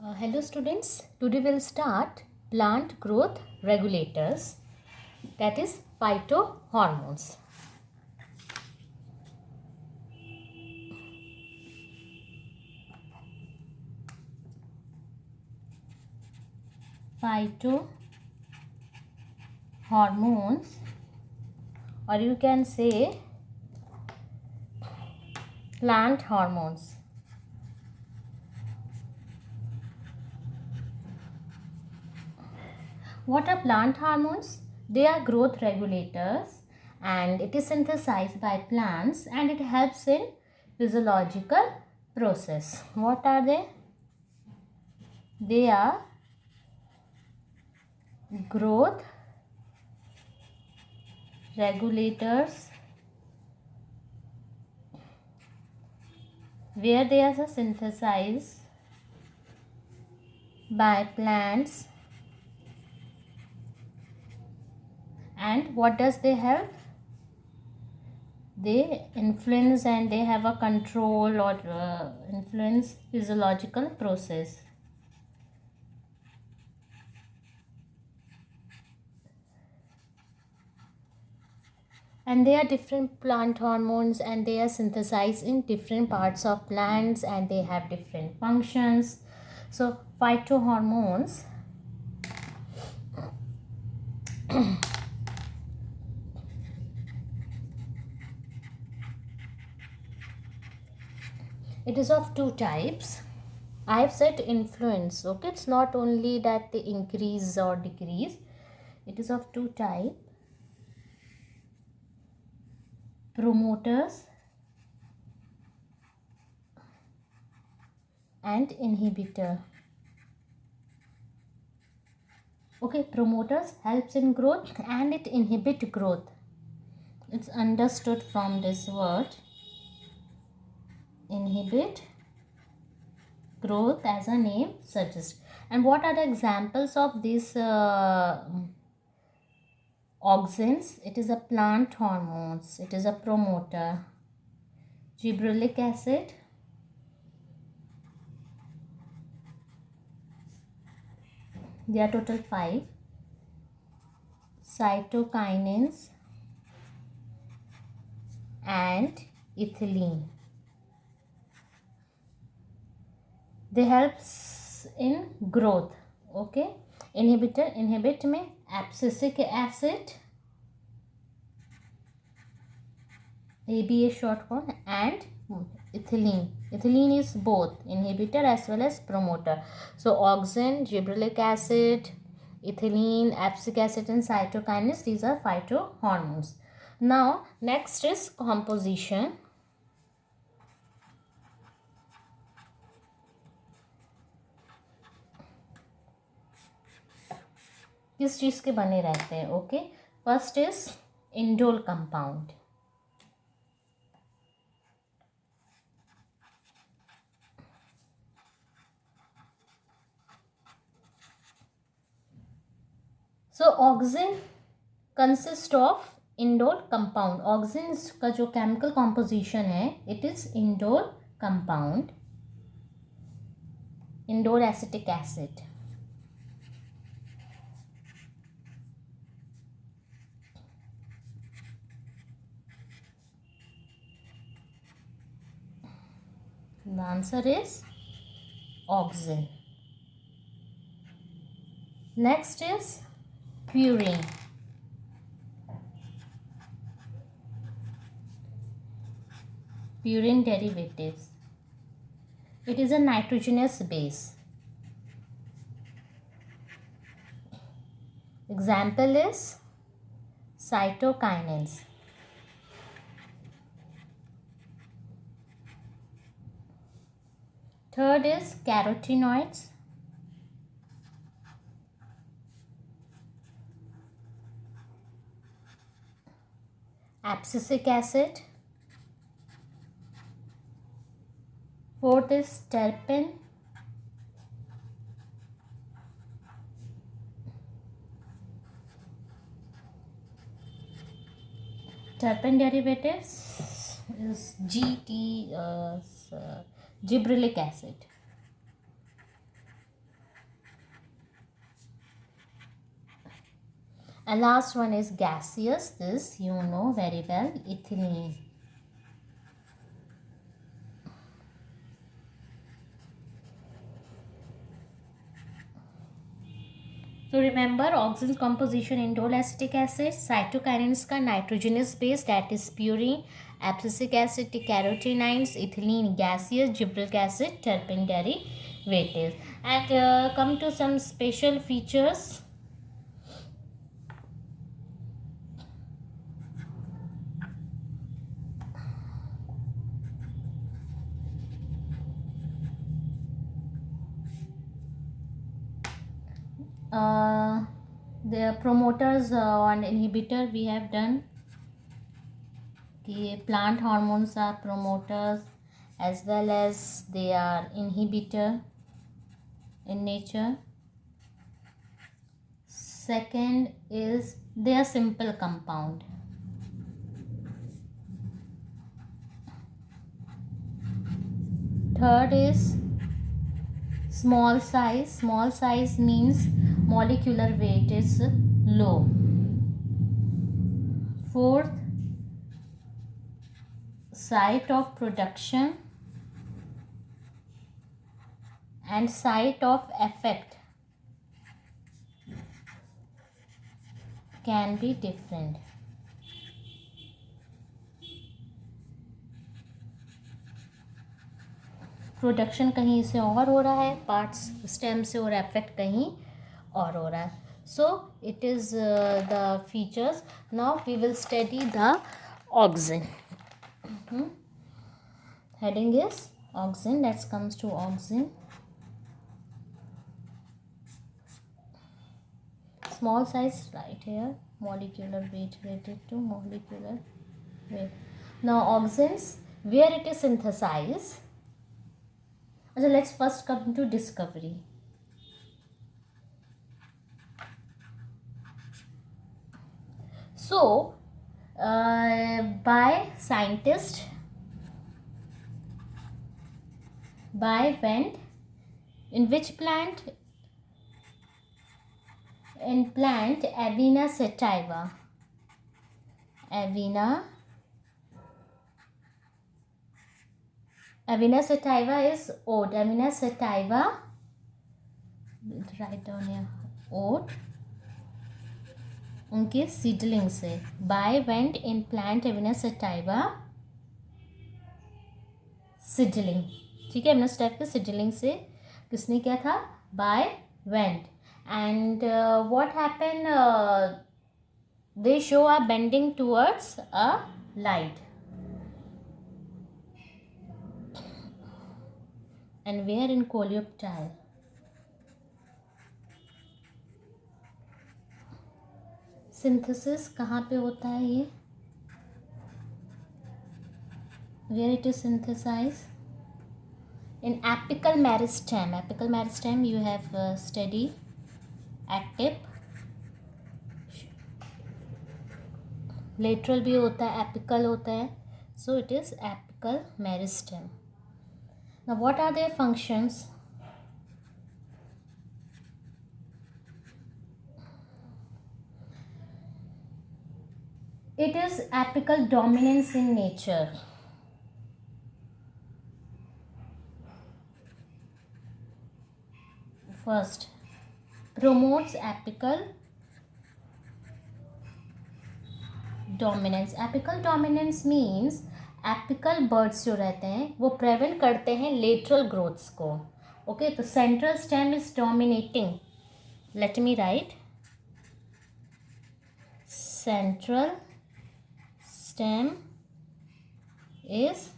Hello students, today we'll start plant growth regulators, that is phytohormones. Phytohormones, or you can say plant hormones. What are plant hormones? They are growth regulators and it is synthesized by plants and it helps in physiological process. What are they? They are growth regulators where they are synthesized by plants. And what does they help? They influence and they have a control or influence physiological process. And they are different plant hormones and they are synthesized in different parts of plants and they have different functions. So phytohormones it is of two types. I have said influence, okay? It's not only that they increase or decrease. It is of two types. Promoters and inhibitor. Okay, promoters helps in growth and it inhibit growth. It's understood from this word. Inhibit growth as a name suggests. And what are the examples of these auxins? It is a plant hormones. It is a promoter. Gibberellic acid. There are total 5. Cytokinins and ethylene. They helps in growth. Okay. Inhibit में abscisic acid, ABA short form, and ethylene. Ethylene is both inhibitor as well as promoter. So auxin, gibberellic acid, ethylene, abscisic acid and cytokinins, these are phytohormones. Now next is composition. किस चीज़ के बने रहते हैं? Okay, first is indole compound. So auxin consist of indole compound. Auxin का जो chemical composition है it is indole compound, indole acetic acid. The answer is auxin. Next is purine. Purine derivatives. It is a nitrogenous base. Example is cytokinins. Third is carotenoids. Abscisic acid. Fourth is terpene. Terpene derivatives is gibberellic acid. And last one is gaseous. This you know very well, ethylene. So remember oxygen's composition: indole acetic acid, cytokinins का nitrogenous base that is purine, abscisic acid carotenines, ethylene gaseous, gibberellic acid terpene derivatives. And come to some special features. The promoters and inhibitor we have done. Plant hormones are promoters as well as they are inhibitor in nature. Second is they are simple compound. Third is small size. Small size means molecular weight is low. Fourth, site of production and site of effect can be different. Production कहीं से और हो रहा है parts stem से और effect कहीं और हो रहा है. So it is the features. Now we will study the auxin. Heading is auxin. Let's comes to auxin. Small size right here. Molecular weight related to molecular weight. Now auxins, where it is synthesized. So let's first come to discovery. So by scientist by Wendt, in which plant? In plant Avena sativa. Avena sativa is oat. Avena sativa, write down here, oat. उनके seedling से. By Went in plant Avena sativa seedling. ठीक है, एवनस type के seedling से किसने किया था? By Went. And what happen? They show a bending towards a light. And where? In coleoptile. Synthesis कहाँ पे होता है ये? Where it is synthesized? In apical meristem. Apical meristem you have studied at tip. Lateral भी होता है, apical होता है. So it is apical meristem. Now what are their functions? It is apical dominance in nature. First, promotes apical dominance. Apical dominance means apical birds जो रहते हैं वो prevent करते हैं लेटरल ग्रोथ्स को. ओके, तो central stem is dominating. Let me right. Central stem is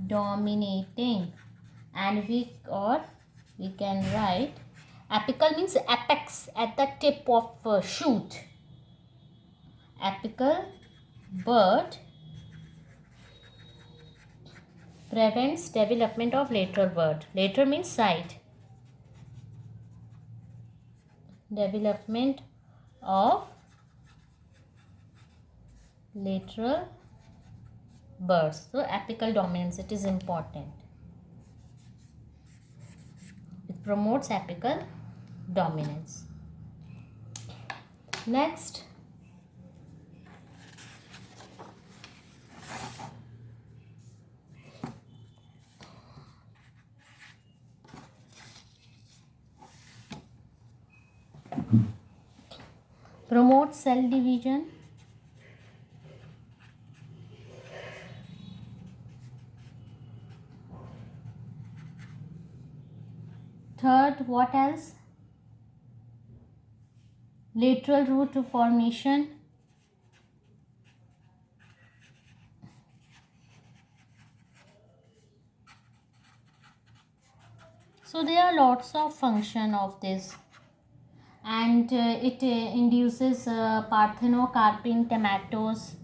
dominating, and we can write apical means apex, at the tip of shoot. Apical bird prevents development of lateral bird. Lateral means side. Development of lateral birds. So apical dominance, it is important. It promotes apical dominance. Next, promote cell division. Third, what else? Lateral root formation. So there are lots of function of this, and it induces parthenocarpine tomatoes.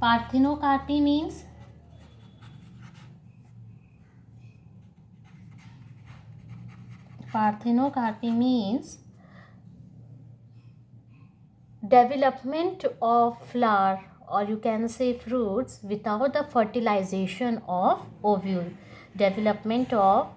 Parthenocarpy means development of flower, or you can say fruits, without the fertilization of ovule. Development of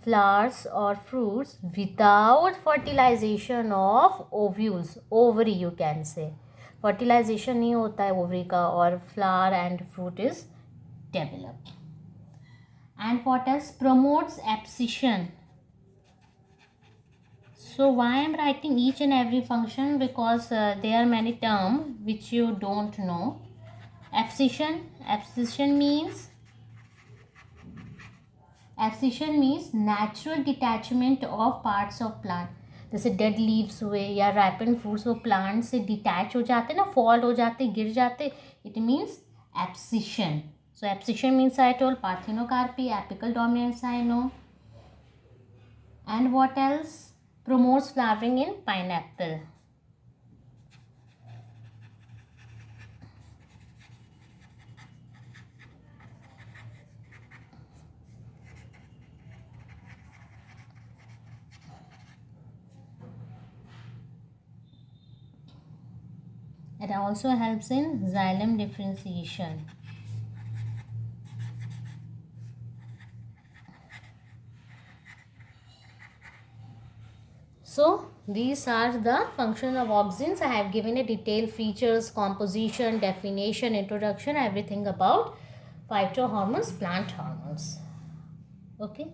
flowers or fruits without fertilization of ovules, ovary you can say. Fertilization नहीं होता है ovary का, और flower and fruit is developed. And what else? Promotes abscission. So why I am writing each and every function? Because there are many terms which you don't know. Abscission means natural detachment of parts of plant. जैसे dead leaves हुए या रैपेंड fruits, वो plant से detach हो जाते ना, fall हो जाते, गिर जाते, it means abscission. So abscission means I told parthenocarpy, apical dominance I know. And what else? Promotes flowering in pineapple. It also helps in xylem differentiation. So these are the function of auxins. I have given a detailed features, composition, definition, introduction, everything about phytohormones, plant hormones. Okay.